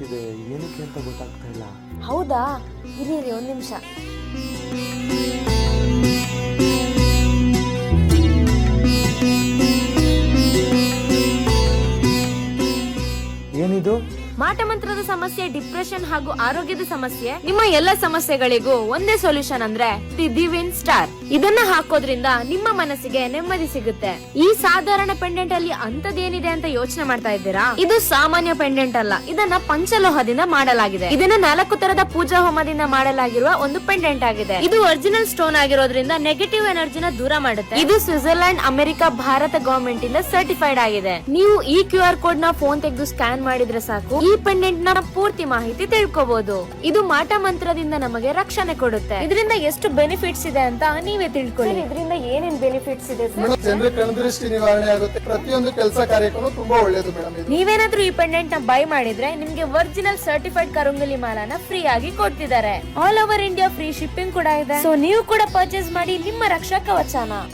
ಬರ್ತಿದೆ, ಏನಕ್ಕೆ ಅಂತ ಗೊತ್ತಾಗ್ತಾ ಇಲ್ಲ. ಹೌದಾ, ಇರಿ ಒಂದ್ ನಿಮಿಷ. ಏನಿದು? ಮಾಟಮಂತ್ರದ ಸಮಸ್ಯೆ, ಡಿಪ್ರೆಷನ್ ಹಾಗೂ ಆರೋಗ್ಯದ ಸಮಸ್ಯೆ, ನಿಮ್ಮ ಎಲ್ಲ ಸಮಸ್ಯೆಗಳಿಗೂ ಒಂದೇ ಸೊಲ್ಯೂಷನ್ ಅಂದ್ರೆ ದಿ ದಿವಿನ್ ಸ್ಟಾರ್. ಇದನ್ನ ಹಾಕೋದ್ರಿಂದ ನಿಮ್ಮ ಮನಸ್ಸಿಗೆ ನೆಮ್ಮದಿ ಸಿಗುತ್ತೆ. ಈ ಸಾಧಾರಣ ಪೆಂಡೆಂಟ್ ಅಲ್ಲಿ ಅಂತದೇನಿದೆ ಅಂತ ಯೋಚನೆ ಮಾಡ್ತಾ ಇದ್ದೀರಾ? ಇದು ಸಾಮಾನ್ಯ ಪೆಂಡೆಂಟ್ ಅಲ್ಲ, ಇದನ್ನ ಪಂಚಲೋಹದಿಂದ ಮಾಡಲಾಗಿದೆ. ಇದನ್ನ 4 ತರದ ಪೂಜಾ ಹೋಮದಿಂದ ಮಾಡಲಾಗಿರುವ ಒಂದು ಪೆಂಡೆಂಟ್ ಆಗಿದೆ. ಇದು ಒರಿಜಿನಲ್ ಸ್ಟೋನ್ ಆಗಿರೋದ್ರಿಂದ ನೆಗೆಟಿವ್ ಎನರ್ಜಿನ ದೂರ ಮಾಡುತ್ತೆ. ಇದು ಸ್ವಿಟ್ಜರ್ಲ್ಯಾಂಡ್, ಅಮೆರಿಕ, ಭಾರತ ಗವರ್ಮೆಂಟ್ ಇಂದ ಸರ್ಟಿಫೈಡ್ ಆಗಿದೆ. ನೀವು ಈ QR ಕೋಡ್ ನ ಫೋನ್ ತೆಗೆದು ಸ್ಕ್ಯಾನ್ ಮಾಡಿದ್ರೆ ಸಾಕು, ಈ ಪೆಂಡೆಂಟ್ ನ ಪೂರ್ತಿ ಮಾಹಿತಿ ತಿಳ್ಕೋಬಹುದು. ಇದು ಮಾಟ ಮಂತ್ರದಿಂದ ನಮಗೆ ರಕ್ಷಣೆ ಕೊಡುತ್ತೆ. ಇದರಿಂದ ಎಷ್ಟು ಬೆನಿಫಿಟ್ಸ್ ಇದೆ ಅಂತ ನೀವೇ ತಿಳ್ಕೊಳ್ಳಿ. ಇದರಿಂದ ಏನೇನ್ ಬೆನಿಫಿಟ್ಸ್ ಇದೆ? ಜನರಿಗೆ ಕಣ್ದೃಷ್ಟಿ ನಿವಾರಣೆ ಆಗುತ್ತೆ. ಪ್ರತಿಯೊಂದು ಕೆಲಸ ಕಾರ್ಯಕ್ರಮ ತುಂಬಾ ಒಳ್ಳೆಯದು ಮೇಡಮ್. ನೀವೇನಾದ್ರೂ ಈ ಪೆಂಡೆಂಟ್ ನ ಬೈ ಮಾಡಿದ್ರೆ ನಿಮ್ಗೆ ಒರಿಜಿನಲ್ ಸರ್ಟಿಫೈಡ್ ಕರುಂಗಲಿ ಮಾಲಾನ ಫ್ರೀ ಆಗಿ ಕೊಡ್ತಿದ್ದಾರೆ. All over India free shipping ಕೂಡ ಇದೆ. ಸೊ ನೀವು ಕೂಡ ಪರ್ಚೇಸ್ ಮಾಡಿ ನಿಮ್ಮ ರಕ್ಷಾ ಕವಚನ.